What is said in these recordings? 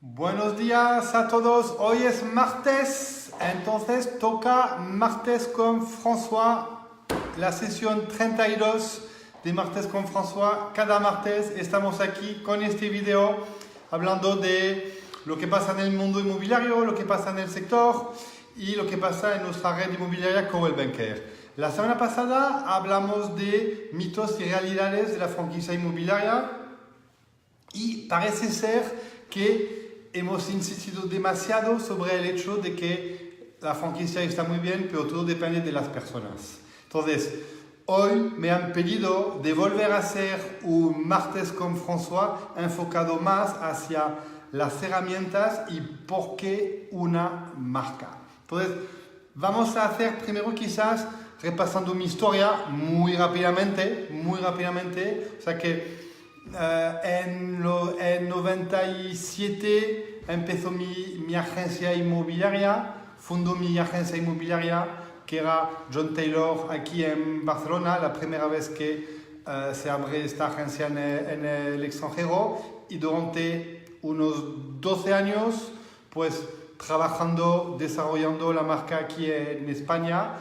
Buenos días a todos, hoy es martes, entonces toca martes con François, la sesión 32 de martes con François. Cada martes estamos aquí con este video hablando de lo que pasa en el mundo inmobiliario, lo que pasa en el sector y lo que pasa en nuestra red inmobiliaria Coldwell Banker. La semana pasada hablamos de mitos y realidades de la franquicia inmobiliaria y parece ser que hemos insistido demasiado sobre el hecho de que la franquicia está muy bien, pero todo depende de las personas. Entonces, hoy me han pedido de volver a hacer un martes con François enfocado más hacia las herramientas y por qué una marca. Entonces, vamos a hacer primero quizás repasando mi historia muy rápidamente. O sea que en 97 empezó mi agencia inmobiliaria, fundó mi agencia inmobiliaria que era John Taylor aquí en Barcelona, la primera vez que se abre esta agencia en el extranjero, y durante unos 12 años pues trabajando, desarrollando la marca aquí en España.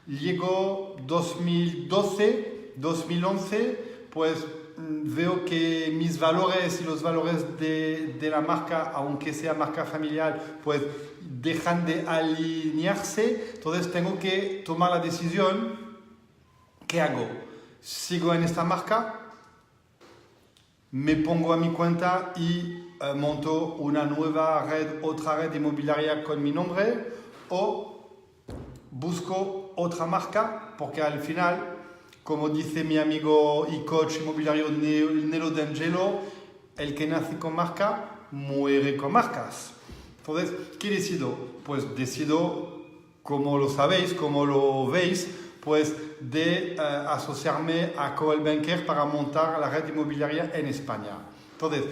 Llegó 2012, 2011, pues veo que mis valores y los valores de la marca, aunque sea marca familiar, pues dejan de alinearse. Entonces tengo que tomar la decisión. ¿Qué hago? ¿Sigo en esta marca? ¿Me pongo a mi cuenta y monto una nueva red, otra red inmobiliaria con mi nombre? ¿O busco otra marca? Porque al final, como dice mi amigo y coach inmobiliario Nelo D'Angelo, el que nace con marca, muere con marcas. Entonces, ¿qué decido? Pues decido, como lo sabéis, como lo veis, pues de asociarme a Coldwell Banker para montar la red inmobiliaria en España. Entonces,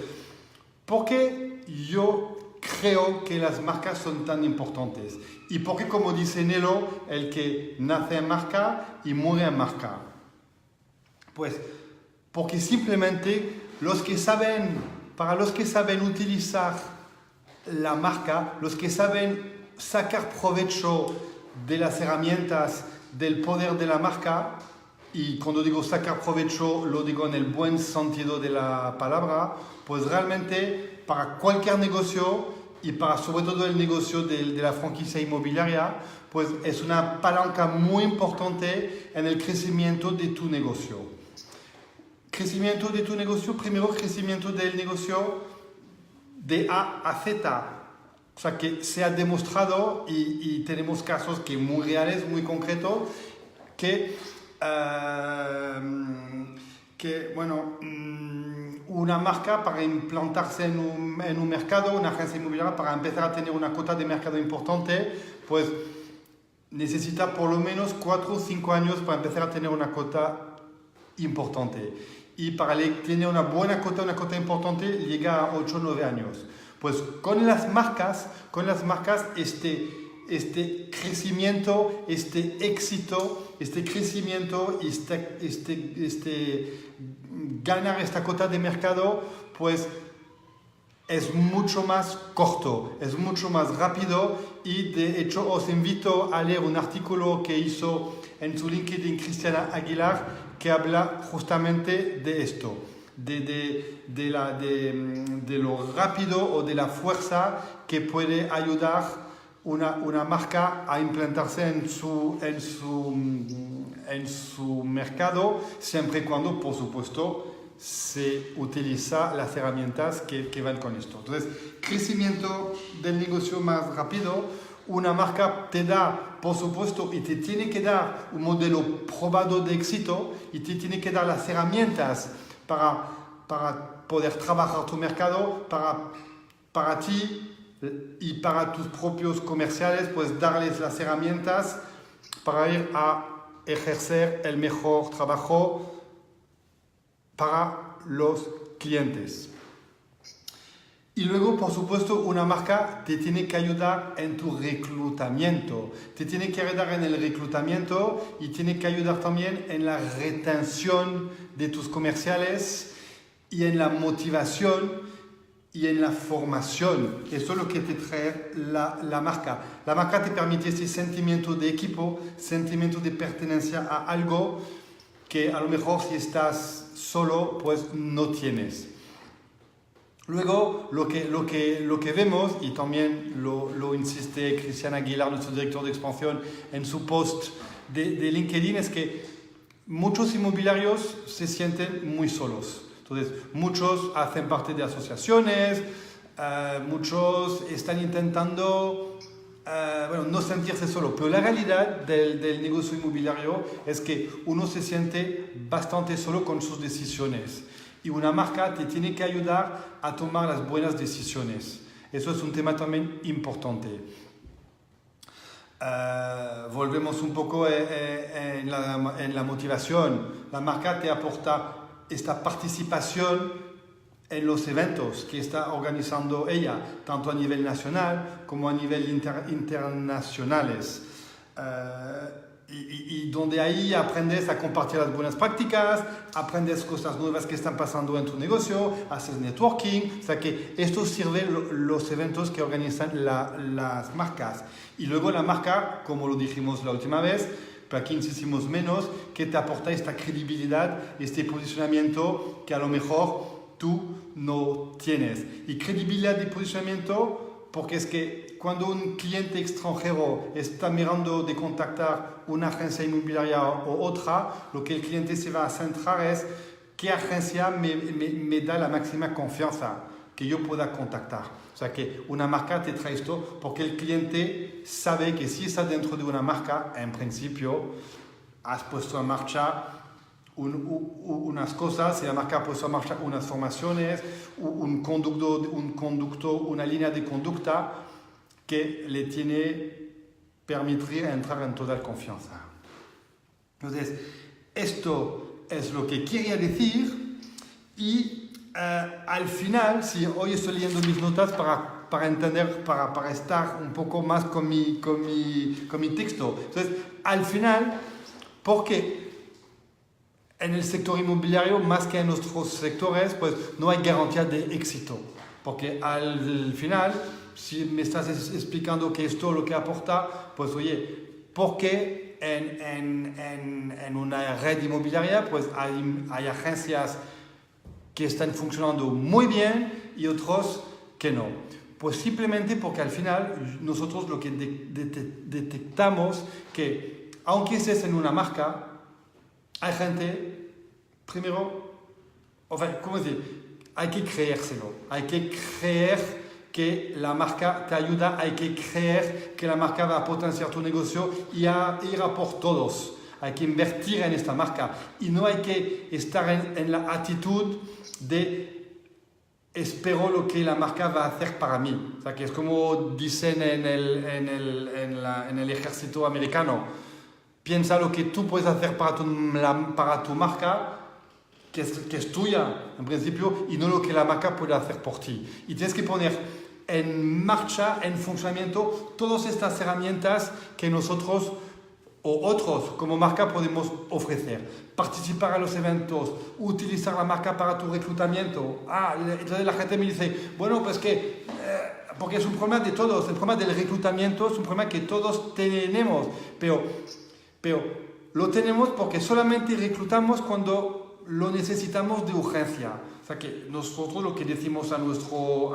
¿por qué yo creo que las marcas son tan importantes? Y por qué, como dice Nelo, el que nace en marca y muere en marca. Pues porque simplemente para los que saben utilizar la marca, los que saben sacar provecho de las herramientas, del poder de la marca, y cuando digo sacar provecho lo digo en el buen sentido de la palabra, pues realmente para cualquier negocio y para sobre todo el negocio de la franquicia inmobiliaria, pues es una palanca muy importante en el crecimiento de tu negocio. Crecimiento de tu negocio, primero crecimiento del negocio de A a Z. O sea que se ha demostrado y tenemos casos que muy reales, muy concretos, que una marca para implantarse en un mercado, una agencia inmobiliaria para empezar a tener una cuota de mercado importante, pues necesita por lo menos 4 o 5 años para empezar a tener una cuota importante. Y para tener una buena cuota, una cuota importante, llega a 8 o 9 años. Pues con las marcas este crecimiento, este éxito, este crecimiento, ganar esta cuota de mercado, pues es mucho más corto, es mucho más rápido, y de hecho os invito a leer un artículo que hizo en su LinkedIn Cristiana Aguilar, que habla justamente de esto, de lo rápido o de la fuerza que puede ayudar una marca a implantarse en su mercado, siempre y cuando, por supuesto, se utiliza las herramientas que van con esto. Entonces, crecimiento del negocio más rápido. Una marca te da, por supuesto, y te tiene que dar un modelo probado de éxito, y te tiene que dar las herramientas para poder trabajar tu mercado, para ti y para tus propios comerciales, pues darles las herramientas para ir a ejercer el mejor trabajo para los clientes. Y luego, por supuesto, una marca te tiene que ayudar en tu reclutamiento. Te tiene que ayudar en el reclutamiento y tiene que ayudar también en la retención de tus comerciales y en la motivación y en la formación. Eso es lo que te trae la marca. La marca te permite ese sentimiento de equipo, sentimiento de pertenencia a algo que a lo mejor si estás solo, pues no tienes. Luego, lo que vemos, y también lo insiste Cristian Aguilar, nuestro director de expansión, en su post de LinkedIn, es que muchos inmobiliarios se sienten muy solos. Entonces, muchos hacen parte de asociaciones, muchos están intentando no sentirse solo, pero la realidad del negocio inmobiliario es que uno se siente bastante solo con sus decisiones y una marca te tiene que ayudar a tomar las buenas decisiones. Eso es un tema también importante. Volvemos un poco en la motivación. La marca te aporta esta participación en los eventos que está organizando ella, tanto a nivel nacional como a nivel internacionales. Y donde ahí aprendes a compartir las buenas prácticas, aprendes cosas nuevas que están pasando en tu negocio, haces networking. O sea que esto sirve los eventos que organizan las marcas. Y luego la marca, como lo dijimos la última vez, pero aquí insistimos menos, que te aporta esta credibilidad, este posicionamiento que a lo mejor tú no tienes. Y credibilidad de posicionamiento, porque es que cuando un cliente extranjero está mirando de contactar una agencia inmobiliaria o otra, lo que el cliente se va a centrar es qué agencia me da la máxima confianza que yo pueda contactar. O sea que una marca te trae esto porque el cliente sabe que si está dentro de una marca, en principio has puesto en marcha unas cosas, y la marca ha puesto en marcha unas formaciones, un conducto, una línea de conducta que le tiene permitir entrar en total confianza. Entonces, esto es lo que quería decir y al final, si hoy estoy leyendo mis notas para entender, para estar un poco más con mi texto. Entonces, al final, porque en el sector inmobiliario, más que en otros sectores, pues no hay garantía de éxito. Porque al final, si me estás explicando que esto lo que aporta, pues oye, ¿por qué en una red inmobiliaria pues hay agencias que están funcionando muy bien y otros que no? Pues simplemente porque al final nosotros lo que detectamos que aunque estés en una marca, hay gente, primero, ¿cómo decir? Hay que creérselo, hay que creer que la marca te ayuda, hay que creer que la marca va a potenciar tu negocio y a ir a por todos. Hay que invertir en esta marca y no hay que estar en la actitud de espero lo que la marca va a hacer para mí. O sea, que es como dicen en el ejército americano. Piensa lo que tú puedes hacer para tu marca, que es tuya en principio, y no lo que la marca puede hacer por ti. Y tienes que poner en marcha, en funcionamiento, todas estas herramientas que nosotros o otros como marca podemos ofrecer. Participar a los eventos, utilizar la marca para tu reclutamiento. Entonces la gente me dice, bueno, pues que, porque es un problema de todos, el problema del reclutamiento es un problema que todos tenemos, pero lo tenemos porque solamente reclutamos cuando lo necesitamos de urgencia. O sea que nosotros lo que decimos a nuestros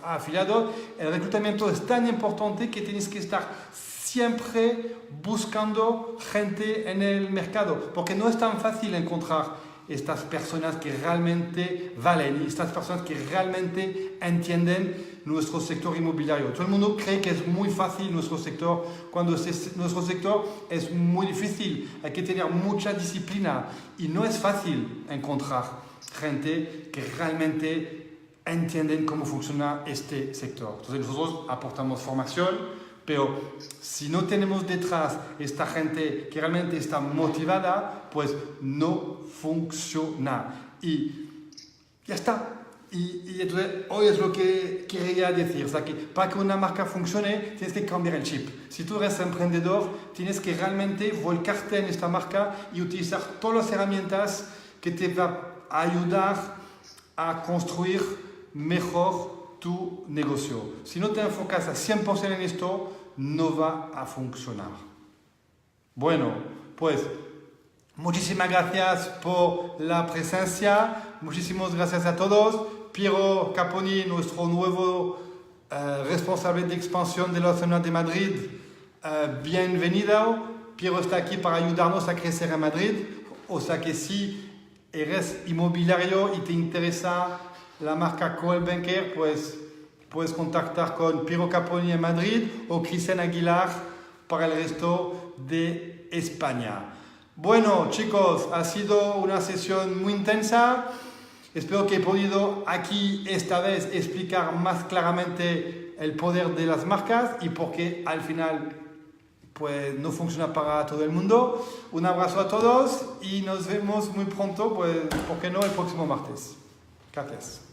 afiliados, el reclutamiento es tan importante que tienes que estar siempre buscando gente en el mercado, porque no es tan fácil encontrar estas personas que realmente valen y estas personas que realmente entienden nuestro sector inmobiliario. Todo el mundo cree que es muy fácil nuestro sector, cuando nuestro sector es muy difícil, hay que tener mucha disciplina y no es fácil encontrar gente que realmente entienden cómo funciona este sector. Entonces nosotros aportamos formación, pero si no tenemos detrás esta gente que realmente está motivada, pues no funciona. Y ya está. Y entonces hoy es lo que quería decir. O sea, que para que una marca funcione, tienes que cambiar el chip. Si tú eres emprendedor, tienes que realmente volcarte en esta marca y utilizar todas las herramientas que te van a ayudar a construir mejor tu negocio. Si no te enfocas a 100% en esto, no va a funcionar. Bueno, pues muchísimas gracias por la presencia, muchísimas gracias a todos. Piero Caponi, nuestro nuevo responsable de expansión de la zona de Madrid, bienvenido. Piero está aquí para ayudarnos a crecer en Madrid, o sea que si eres inmobiliario y te interesa la marca Coldwell Banker, pues puedes contactar con Piero Caponi en Madrid o Cristian Aguilar para el resto de España. Bueno, chicos, ha sido una sesión muy intensa. Espero que he podido aquí esta vez explicar más claramente el poder de las marcas y por qué al final pues no funciona para todo el mundo. Un abrazo a todos y nos vemos muy pronto, pues, ¿por qué no? El próximo martes. Gracias.